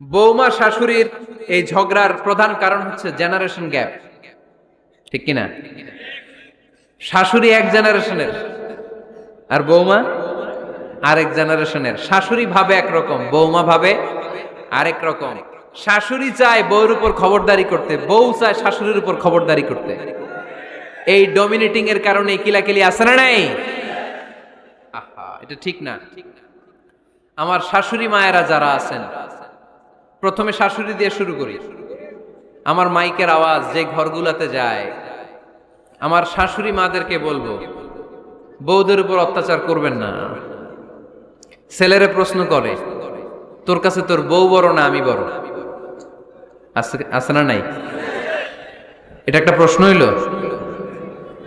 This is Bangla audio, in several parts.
বৌমা শাশুড়ির এই ঝগড়ার প্রধান কারণ হচ্ছে জেনারেশন গ্যাপ, ঠিক কিনা? শাশুড়ি এক জেনারেশনের আর বৌমা আরেক জেনারেশনের। শাশুড়ি ভাবে একরকম, বৌমা ভাবে আরেক রকম। শাশুড়ি চায় বউর উপর খবরদারি করতে, বউ চায় শাশুড়ির উপর খবরদারি করতে। এই ডমিনেটিং এর কারণে কিলাকিলি আছে না নাই? আহা, এটা ঠিক না। আমার শাশুড়ি মায়েরা যারা আছেন, প্রথমে শাশুড়ি দিয়ে শুরু করি। আমার মাইকের আওয়াজ যে ঘরগুলোতে যায়, আমার শাশুড়ি মাদেরকে বলবো, বউদের উপর অত্যাচার করবেন না। ছেলেরে প্রশ্ন করে, তোর কাছে তোর বউ বড় না আমি বড়? আছে না নাই? এটা একটা প্রশ্ন হইল।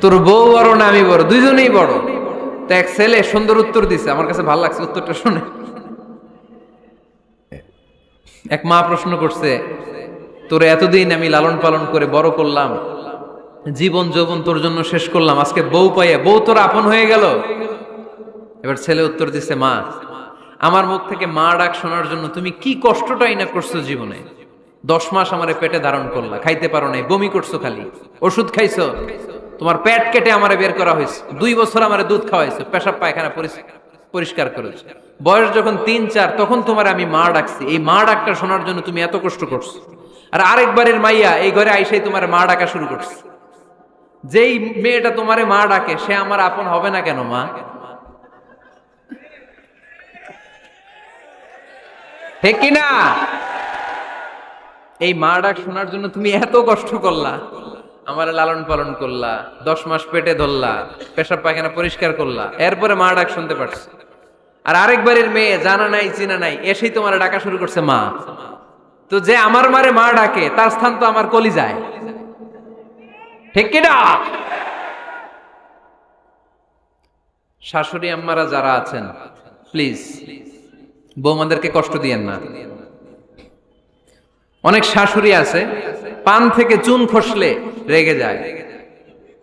তোর বউ বড় না আমি বড়? দুইজনেই বড়। তো এক ছেলে সুন্দর উত্তর দিছে, আমার কাছে ভালো লাগছে উত্তরটা শুনে। এক মা প্রশ্ন করছে, তোরে এতদিন আমি লালন পালন করে বড় করলাম, জীবন যৌবন তোর জন্য শেষ করলাম, আজকে বউ পাইয়া বউ তোর আপন হয়ে গেল? এবার ছেলে উত্তর দিছে, মা, আমার মুখ থেকে মা ডাক শোনার জন্য তুমি কি কষ্টটাই না করছো জীবনে। 10 মাস আমারে পেটে ধারণ করলা, খাইতে পারো নাই, বমি করছো, খালি ওষুধ খাইছো, তোমার পেট কেটে আমারে বের করা হয়েছে, 2 বছর আমারে দুধ খাওয়াইছো, পেশাব পায়খানা পরিষ্কার করেছো। বয়স যখন 3-4 তখন তোমার আমি মা ডাকছি, এই মা ডাকটা শোনার জন্য তুমি এত কষ্ট করছো। আর আরেকবারের মাইয়া এই ঘরে আইসাই তোমার মা ডাকা শুরু করছে। যেই মেয়েটা তোমারে মা ডাকে সে আমার আপন হবে না কেন মা? ঠিক কিনা? এই মা ডাক শোনার জন্য তুমি এত কষ্ট করলা, আমার লালন পালন করলা, 10 মাস পেটে ধরলা, পেশাব পায়খানা পরিষ্কার করলা, এরপরে মা ডাক শুনতে পারছে। আর আরেকবারের মেয়ে জানা নাই চিনা নাই এসেই তোমার ডাকা শুরু করছে মা। তো যে আমার মারে মা ডাকে তার স্থান তো আমার কলিজায়, ঠিক কিনা? শাশুড়ি আম্মারা যারা আছেন, প্লিজ বৌমাদেরকে কষ্ট দিয়েন না। অনেক শাশুড়ি আছে পান থেকে চুন খসলে রেগে যায়,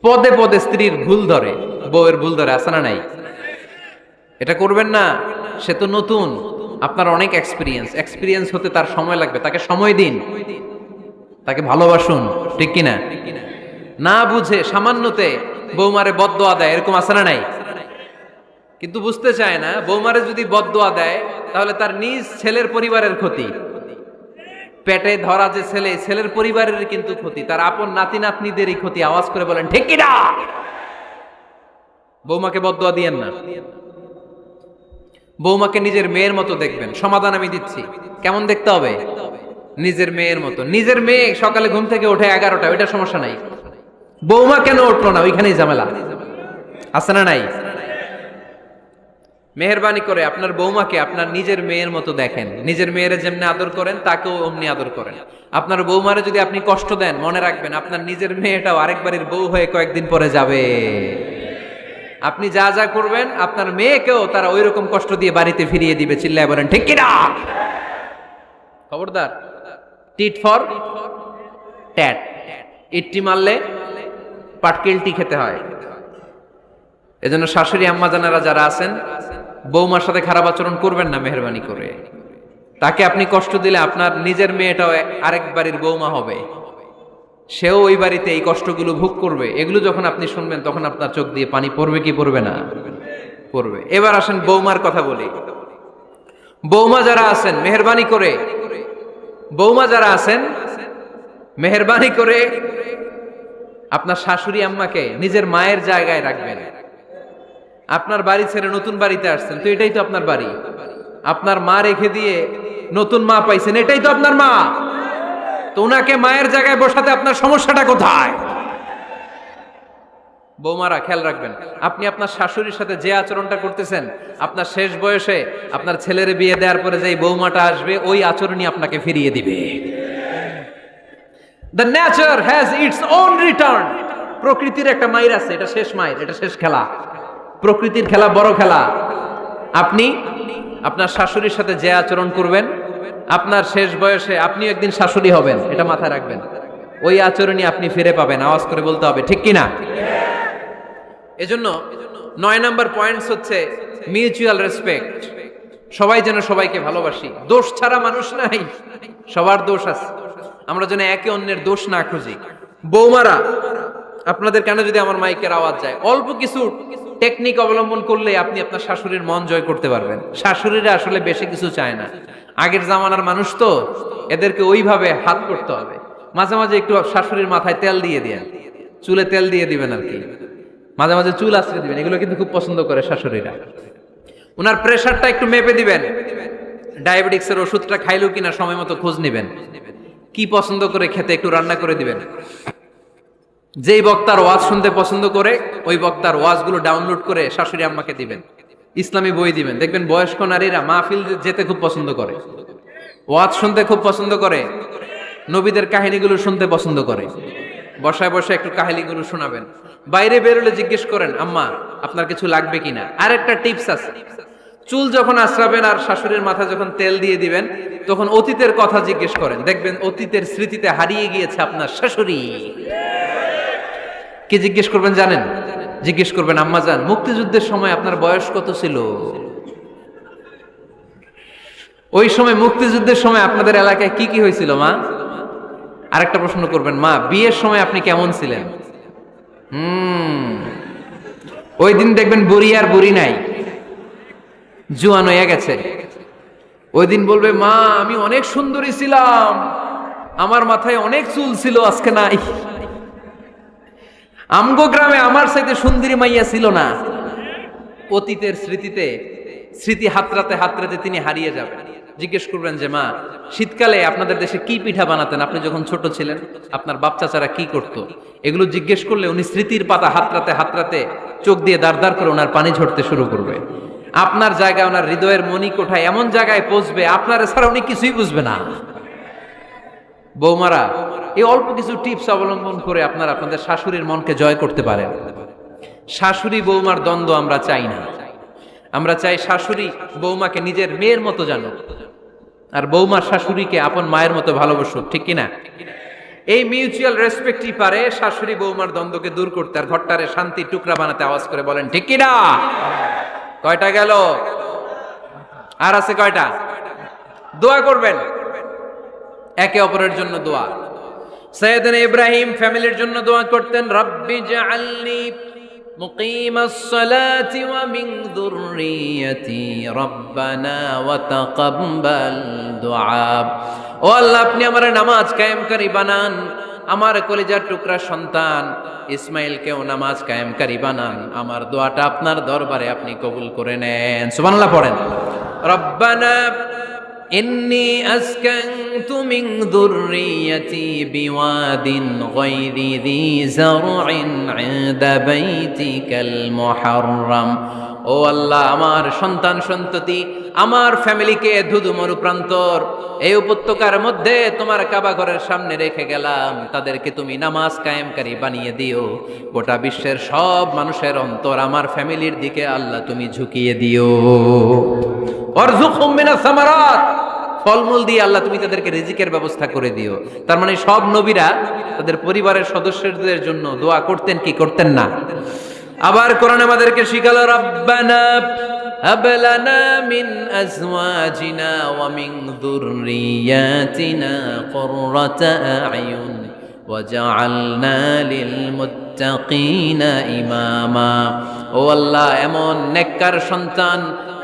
পদে পদে স্ত্রীর ভুল ধরে, বউয়ের ভুল ধরে, আছে না নাই? এটা করবেন না। সে তো নতুন, আপনার অনেক এক্সপিরিয়েন্স হতে তার সময় লাগবে, তাকে সময় দিন, তাকে ভালোবাসুন, ঠিক কিনা? না বুঝে সামান্যতে বৌমারে বদদোয়া দেয়, এরকম আছে না নাই? কিন্তু বুঝতে চায় না, বৌমারে যদি বদদোয়া দেয় তাহলে তার নিজ ছেলের পরিবারের ক্ষতি। পেটে ধরা যে ছেলে, ছেলের পরিবারের কিন্তু ক্ষতি, তার আপন নাতি নাতনিদেরই ক্ষতি। আওয়াজ করে বলেন ঠিক কিনা? বৌমাকে বদদোয়া দিয়েন না। বৌমাকে নিজের মেয়ের মতো দেখবেন। সমাধান আমি দিচ্ছি, কেমন দেখতে হবে? নিজের মেয়ের মতো। নিজের মেয়ে সকালে ঘুম থেকে ওঠে 11টা, ওইটা সমস্যা নাই। বৌমা কেন উঠলো না, ওইখানেই ঝামেলা, আছে না নাই? মেহেরবানি করে আপনার বৌমাকে আপনার নিজের মেয়ের মতো দেখেন। নিজের মেয়েরে যেমনি আদর করেন তাকেও অমনি আদর করেন। আপনার বৌমারে যদি আপনি কষ্ট দেন, মনে রাখবেন আপনার নিজের মেয়েটাও আরেকবারের বউ হয়ে কয়েকদিন পরে যাবে। আপনি যা যা করবেন আপনার মেয়েকেও তারা ওই রকম কষ্ট দিয়ে বাড়িতে ফিরিয়ে দিবে। চিল্লায় বলেন ঠিক কিনা? খবরদার, টিট ফর ট্যাট। ইট্টি মারলে পাটকেলটি খেতে হয়। এজন্য শাশুড়ি আম্মা জানারা যারা আছেন, বৌমার সাথে খারাপ আচরণ করবেন না মেহেরবানি করে। তাকে আপনি কষ্ট দিলে আপনার নিজের মেয়েটাও আরেক বাড়ির বৌমা হবে, সেও ওই বাড়িতে এই কষ্টগুলো ভোগ করবে। এগুলো যখন আপনি শুনবেন তখন আপনার চোখ দিয়ে পানি পড়বে কি পড়বে না? পড়বে। এবার আসেন বৌমার কথা বলি। বৌমা যারা আছেন মেহেরবানি করে, বৌমা যারা আছেন মেহেরবানি করে আপনার শাশুড়ি আম্মাকে নিজের মায়ের জায়গায় রাখবেন। আপনার বাড়ি ছেড়ে নতুন বাড়িতে আসছেন, তো এটাই তো আপনার বাড়ি। আপনার মা রেখে দিয়ে নতুন মা পাইছেন, এটাই তো আপনার মা। তো ওনাকে মায়ের জায়গায় বসাতে আপনার সমস্যাটা কোথায়? বৌমারা খেয়াল রাখবেন, আপনি আপনার শাশুড়ির সাথে যে আচরণটা করতেছেন, আপনার শেষ বয়সে আপনার ছেলের বিয়ে দেওয়ার পরে যে বৌমাটা আসবে ওই আচরণই আপনাকে ফিরিয়ে দিবে। The nature has its own return. প্রকৃতির একটা মাইর আছে, এটা শেষ মাইর, এটা শেষ খেলা। প্রকৃতির খেলা বড় খেলা। আপনি আপনার শাশুড়ির সাথে যে আচরণ করবেন, আপনার শেষ বয়সে আপনি একদিন শাশুড়ি হবেন, এটা মাথায় রাখবেন। ওই আচরণই আপনি ফিরে পাবেন। আওয়াজ করে বলতে হবে ঠিক কিনা? এজন্য 9 নাম্বার পয়েন্টস হচ্ছে মিউচুয়াল রেসপেক্ট। সবাই যেন সবাইকে ভালোবাসি, দোষ ছাড়া মানুষ নাই, সবার দোষ আছে, আমরা যেন একে অন্যের দোষ না খুঁজি। বৌমারা, আপনাদের কানে যদি আমার মাইকের আওয়াজ যায়, অল্প কিছু টেকনিক অবলম্বন করলে আপনি আপনার শাশুড়ির মন জয় করতে পারবেন। শাশুড়িরা আসলে বেশি কিছু চায় না, আগের জামানার মানুষ তো, এদেরকে ওইভাবে হাত করতে হবে। মাঝে মাঝে একটু শাশুড়ির মাথায় তেল দিয়ে দিবেন, চুলে তেল দিয়ে দিবেন আর কি, মাঝে মাঝে চুল আশ্রয় দিবেন, এগুলো কিন্তু খুব পছন্দ করে শাশুড়িরা। ওনার প্রেশারটা একটু মেপে দিবেন, ডায়াবেটিক্সের ওষুধটা খাইলো কিনা সময় মতো খোঁজ নিবেন, কি পছন্দ করে খেতে একটু রান্না করে দিবেন। যেই বক্তার ওয়াজ শুনতে পছন্দ করে ওই বক্তার ওয়াজগুলো ডাউনলোড করে শাশুড়ি আম্মাকে দিবেন, ইসলামী বই দিবেন। দেখবেন বয়স্ক নারীরা মাহফিল যেতে খুব পছন্দ করে, ওয়াজ শুনতে খুব পছন্দ করে, নবীদের কাহিনীগুলো শুনতে পছন্দ করে। বসায় বসায় একটু কাহিনীগুলো শোনাবেন। বাইরে বেরোলে জিজ্ঞেস করেন, আম্মা আপনার কিছু লাগবে কিনা। আর একটা টিপস আছে, চুল যখন আশ্রাবেন আর শাশুড়ির মাথা যখন তেল দিয়ে দিবেন, তখন অতীতের কথা জিজ্ঞেস করেন, দেখবেন অতীতের স্মৃতিতে হারিয়ে গিয়েছে আপনার শাশুড়ি। কি জিজ্ঞেস করবেন জানেন? জিজ্ঞেস করবেন, আম্মা জান, মুক্তিযুদ্ধের সময় আপনার বয়স কত ছিল? ওই সময় মুক্তিযুদ্ধের সময় আপনাদের এলাকায় কি কি হয়েছিল মা? আরেকটা প্রশ্ন করবেন, মা বিয়ের সময় আপনি কেমন ছিলেন? ওই দিন দেখবেন বুড়ি আর বুড়ি নাই, জুয়ান হয়ে গেছে। ওই দিন বলবে, মা আমি অনেক সুন্দরী ছিলাম, আমার মাথায় অনেক চুল ছিল, আজকে নাই। আমগো গ্রামে আমার সাথে সুন্দরী মাইয়া ছিল না। অতীতের স্মৃতিতে, স্মৃতি হাতরাতে হাতরাতে তিনি হারিয়ে যাবেন। জিজ্ঞেস করবেন যে, মা শীতকালে আপনাদের দেশে কি পিঠা বানাতেন আপনি যখন ছোট ছিলেন, আপনার বাপ চাচারা কি করত? এগুলো জিজ্ঞেস করলে উনি স্মৃতির পাতা হাতরাতে হাতরাতে চোখ দিয়ে দাঁড় দাঁড় করে ওনার পানি ঝরতে শুরু করবে। আপনার জায়গায়, ওনার হৃদয়ের মনি কোঠায় এমন জায়গায় পৌঁছবে, আপনার ছাড়া উনি কিছুই বুঝবে না। বৌমারা, এই অল্প কিছু টিপস অবলম্বন করে আপনারা আপনাদের শাশুড়ির মনকে জয় করতে পারেন। শাশুড়ি বৌমার দ্বন্দ্ব আমরা চাই না, আমরা চাই শাশুড়ি বৌমাকে নিজের মেয়ের মতো জানুক, আর বৌমা শাশুড়িকে আপন মায়ের মতো ভালোবাসুক, ঠিক কিনা? এই মিউচুয়াল রেসপেক্টই পারে শাশুড়ি বৌমার দ্বন্দ্বকে দূর করতে, আর ঘরটারে শান্তির টুকরা বানাতে। আওয়াজ করে বলেন ঠিক কিনা? কয়টা গেল? আর আছে কয়টা? দোয়া করবেন একে অপরের জন্য। দোয়া, সাইয়েদনা ইব্রাহিম ফ্যামিলির জন্য দোয়া করতেন, রব্বি জাআলনি মুকিমাস সালাতি ওয়া মিন যুররিয়াতি রব্বানা ওয়া তাকাব্বাল দুআ। ও আল্লাহ, আপনি আমার নামাজ কায়েমকারী বানান, আমার কলিজার টুকরা সন্তান ইসমাইলকেও নামাজ কায়েমকারী বানান, আমার দোয়াটা আপনার দরবারে আপনি কবুল করে নেন। সুবহানাল্লাহ পড়েন। রব্বানা ইন্নী আসকানতু মিন যুররিয়াতি বিওয়াদিন গায়রি যী যারইন ইনদা বাইতিকাল মুহাররাম। ও আল্লাহ, আমার সন্তান সন্ততি, আমার ফ্যামিলিকে ধুধু মরুপ্রান্তর এই উপত্যকার মধ্যে তোমার কাবা ঘরের সামনে রেখে গেলাম, তাদেরকে তুমি নামাজ কায়েমকারী বানিয়ে দিও। গোটা বিশ্বের সব মানুষের অন্তর আমার ফ্যামিলির দিকে আল্লাহ তুমি ঝুঁকিয়ে দিও। ওয়ারযুকহুম মিনাস সামারাত, ফলমূল দিয়ে আল্লাহ তুমি তাদেরকে রিজিকের ব্যবস্থা করে দিও। তার মানে সব নবীরা তাদের পরিবারের সদস্যদের জন্য দোয়া করতেন কি করতেন না? আবার কোরআন আমাদেরকে শিখালো, রব্বানা হাব লানা মিন আজওয়াজিনা ওয়া মিন যুররিয়াতিনা কুররাতা আ'য়ুন ওয়াজআলনা লিল মুত্তাকিনা ইমামা। ও আল্লাহ, এমন নেককার সন্তান,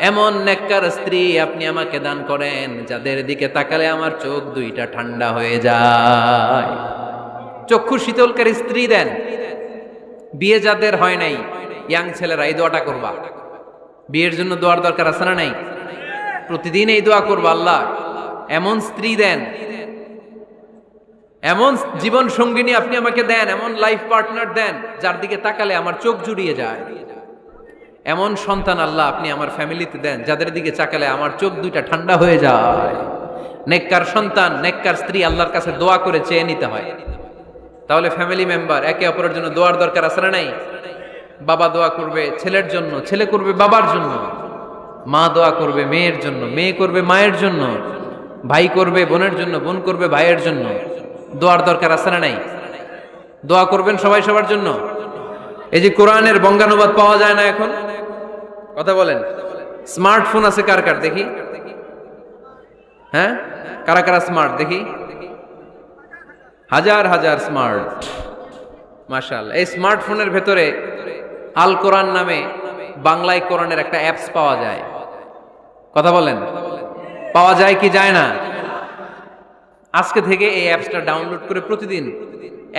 এমন নেককার স্ত্রী আপনি আমাকে দান করেন যাদের দিকে তাকালে আমার চোখ দুইটা ঠান্ডা হয়ে যায়। চক্ষু শীতলকারী স্ত্রী দেন। বিয়ে যাদের হয় নাই, ইয়াং ছেলেরা এই দোয়াটা করবা। বিয়ের জন্য দোয়ার দরকার আছে না নাই? প্রতিদিন এই দোয়া করবা, আল্লাহ এমন স্ত্রী দেন, এমন জীবন সঙ্গিনী আপনি আমাকে দেন, এমন লাইফ পার্টনার দেন যার দিকে তাকালে আমার চোখ জুড়িয়ে যায়। এমন সন্তান আল্লাহ আপনি আমার ফ্যামিলিতে দেন যাদের দিকে তাকালে আমার চোখ দুইটা ঠান্ডা হয়ে যায়। নেককার সন্তান, নেককার স্ত্রী আল্লাহর কাছে দোয়া করে চেয়ে নিতে হয়। তাহলে ফ্যামিলি মেম্বার একে অপরের জন্য দোয়ার দরকার আছে না নাই? বাবা দোয়া করবে ছেলের জন্য, ছেলে করবে বাবার জন্য, মা দোয়া করবে মেয়ের জন্য, মেয়ে করবে মায়ের জন্য, ভাই করবে বোনের জন্য, বোন করবে ভাইয়ের জন্য। দোয়ার দরকার আছে না নাই? দোয়া করবেন সবাই সবার জন্য। এই যে কোরআনের বঙ্গানুবাদ পাওয়া যায় না এখন, কথা বলেন, স্মার্টফোন আছে কার কার দেখি? হ্যাঁ, কারা কারা স্মার্ট দেখি? হাজার হাজার স্মার্ট, মাশাআল্লাহ। এই স্মার্টফোনের ভেতরে আল কোরআন নামে বাংলায় কোরআনের একটা অ্যাপস পাওয়া যায়। কথা বলেন, পাওয়া যায় কি যায় না? আজকে থেকে এই অ্যাপসটা ডাউনলোড করে প্রতিদিন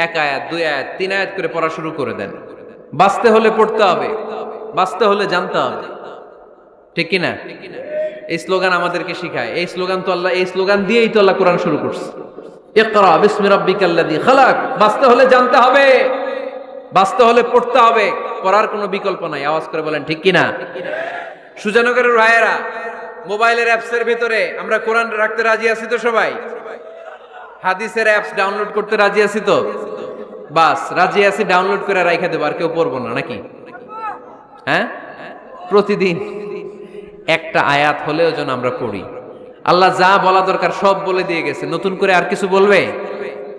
1 আয়াত 2 আয়াত 3 আয়াত করে পড়া শুরু করে দেন। বাঁচতে হলে পড়তে হবে, বাঁচতে হলে জানতে হবে, ঠিক কিনা? এই স্লোগান আমাদেরকে শিখায়। এই স্লোগান তো আল্লাহ, এই স্লোগান দিয়েই তো আল্লাহ কোরআন শুরু করছে। ইকরা বিসমি রাব্বিকাল্লাযী খালাক। বাঁচতে হলে জানতে হবে, বাঁচতে হলে পড়তে হবে, পড়ার কোনো বিকল্প নাই। আওয়াজ করে বলেন ঠিক কিনা? সুজানগরের রায়েরা, মোবাইলের অ্যাপসের ভিতরে আমরা কোরআন রাখতে রাজি আছি তো সবাই? হাদিসের অ্যাপস ডাউনলোড করতে রাজি আছি তো? বাস রাজি আছি, ডাউনলোড করে রাইখা দেবো, আর কেউ পড়বো না নাকি? হ্যাঁ, প্রতিদিন একটা আয়াত হলেও যেন আমরা পড়ি। আল্লাহ যা বলা দরকার সব বলে দিয়ে গেছে, নতুন করে আর কিছু বলবে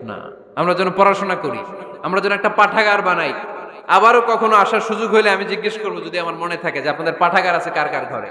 না। আমরা যেন পড়াশোনা করি, আমরা যেন একটা পাঠাগার বানাই। আবারও কখনো আসার সুযোগ হলে আমি জিজ্ঞেস করবো, যদি আমার মনে থাকে, যে আপনাদের পাঠাগার আছে কার কার ঘরে?